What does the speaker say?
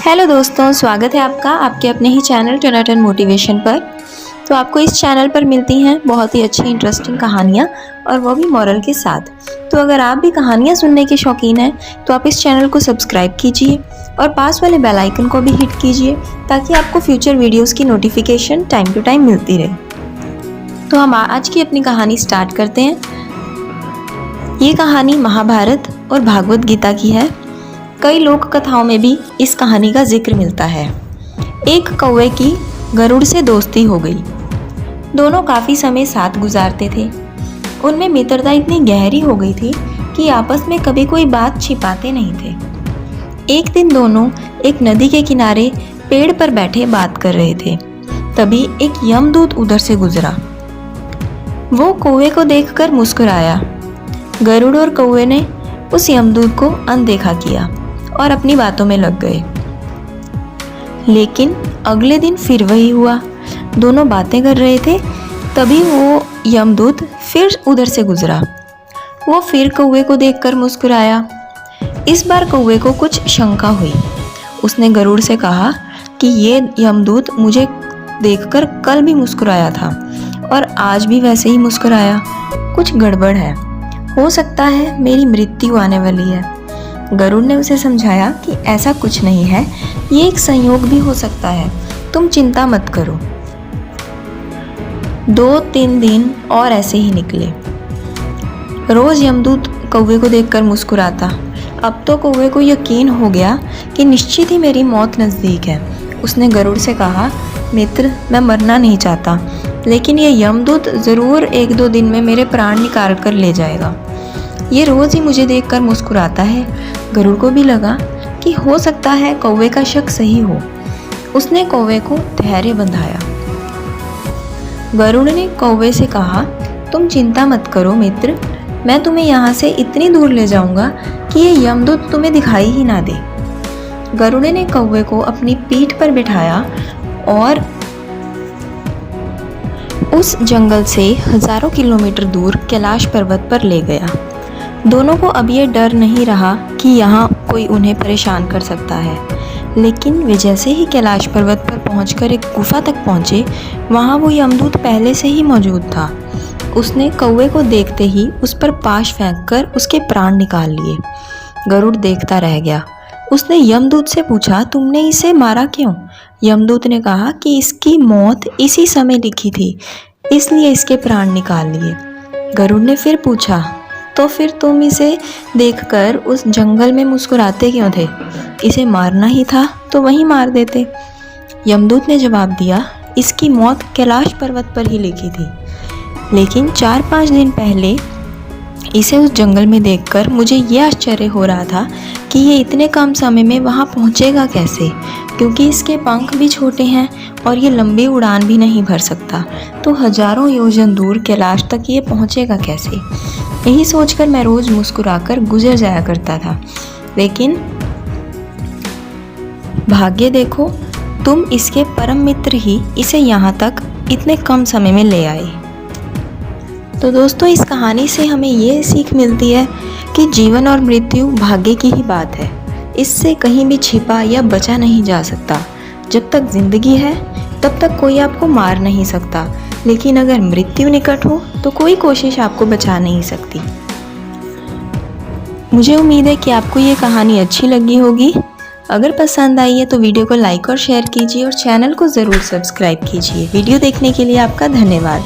Hello दोस्तों, स्वागत है आपका आपके अपने ही चैनल टोनाटन मोटिवेशन पर। तो आपको इस चैनल पर मिलती हैं बहुत ही अच्छी इंटरेस्टिंग कहानियाँ और वो भी मॉरल के साथ। तो अगर आप भी कहानियाँ सुनने के शौकीन हैं तो आप इस चैनल को सब्सक्राइब कीजिए और पास वाले बेल आइकन को भी हिट कीजिए ताकि आपको फ्यूचर वीडियोज़ की नोटिफिकेशन टाइम टू टाइम मिलती रहे। तो हम आज की अपनी कहानी स्टार्ट करते हैं। ये कहानी महाभारत और भागवत गीता की है। कई लोक कथाओं में भी इस कहानी का जिक्र मिलता है। एक कौवे की गरुड़ से दोस्ती हो गई। दोनों काफ़ी समय साथ गुजारते थे। उनमें मित्रता इतनी गहरी हो गई थी कि आपस में कभी कोई बात छिपाते नहीं थे। एक दिन दोनों एक नदी के किनारे पेड़ पर बैठे बात कर रहे थे। तभी एक यमदूत उधर से गुजरा। वो कौवे को देखकर मुस्कुराया। गरुड़ और कौवे ने उस यमदूत को अनदेखा किया और अपनी बातों में लग गए। लेकिन अगले दिन फिर वही हुआ। दोनों बातें कर रहे थे, तभी वो यमदूत फिर उधर से गुजरा। वो फिर कौवे को देखकर मुस्कुराया। इस बार कौवे को कुछ शंका हुई। उसने गरुड़ से कहा कि ये यमदूत मुझे देखकर कल भी मुस्कुराया था और आज भी वैसे ही मुस्कुराया। कुछ गड़बड़ है, हो सकता है मेरी मृत्यु आने वाली है। गरुड़ ने उसे समझाया कि ऐसा कुछ नहीं है, ये एक संयोग भी हो सकता है, तुम चिंता मत करो। 2-3 दिन और ऐसे ही निकले। रोज यमदूत कौवे को देखकर मुस्कुराता। अब तो कौवे को यकीन हो गया कि निश्चित ही मेरी मौत नज़दीक है। उसने गरुड़ से कहा, मित्र, मैं मरना नहीं चाहता, लेकिन ये यमदूत ज़रूर 1-2 दिन में मेरे प्राण निकाल कर ले जाएगा। ये रोज़ ही मुझे देखकर मुस्कुराता है। गरुड़ को भी लगा कि हो सकता है कौवे का शक सही हो। उसने कौवे को धैर्य बंधाया। गरुड़ ने कौवे से कहा, तुम चिंता मत करो मित्र, मैं तुम्हें यहाँ से इतनी दूर ले जाऊंगा कि ये यमदूत तुम्हें दिखाई ही ना दे। गरुड़ ने कौवे को अपनी पीठ पर बिठाया और उस जंगल से हजारों किलोमीटर दूर कैलाश पर्वत पर ले गया। दोनों को अब ये डर नहीं रहा कि यहाँ कोई उन्हें परेशान कर सकता है। लेकिन वे जैसे ही कैलाश पर्वत पर पहुंचकर एक गुफा तक पहुँचे, वहाँ वो यमदूत पहले से ही मौजूद था। उसने कौवे को देखते ही उस पर पाश फेंककर उसके प्राण निकाल लिए। गरुड़ देखता रह गया। उसने यमदूत से पूछा, तुमने इसे मारा क्यों? यमदूत ने कहा कि इसकी मौत इसी समय लिखी थी, इसलिए इसके प्राण निकाल लिए। गरुड़ ने फिर पूछा, तो फिर तुम इसे देखकर उस जंगल में मुस्कुराते क्यों थे? इसे मारना ही था तो वहीं मार देते। यमदूत ने जवाब दिया, इसकी मौत कैलाश पर्वत पर ही लिखी थी, लेकिन 4-5 दिन पहले इसे उस जंगल में देखकर मुझे ये आश्चर्य हो रहा था कि ये इतने कम समय में वहाँ पहुँचेगा कैसे, क्योंकि इसके पंख भी छोटे हैं और ये लंबी उड़ान भी नहीं भर सकता, तो हजारों योजन दूर कैलाश तक ये पहुँचेगा कैसे। यही सोचकर मैं रोज़ मुस्कुराकर गुजर जाया करता था, लेकिन भाग्य देखो, तुम इसके परम मित्र ही इसे यहाँ तक इतने कम समय में ले आए। तो दोस्तों, इस कहानी से हमें ये सीख मिलती है कि जीवन और मृत्यु भाग्य की ही बात है। इससे कहीं भी छिपा या बचा नहीं जा सकता। जब तक जिंदगी है तब तक कोई आपको मार नहीं सकता, लेकिन अगर मृत्यु निकट हो तो कोई कोशिश आपको बचा नहीं सकती। मुझे उम्मीद है कि आपको ये कहानी अच्छी लगी होगी। अगर पसंद आई है तो वीडियो को लाइक और शेयर कीजिए और चैनल को ज़रूर सब्सक्राइब कीजिए। वीडियो देखने के लिए आपका धन्यवाद।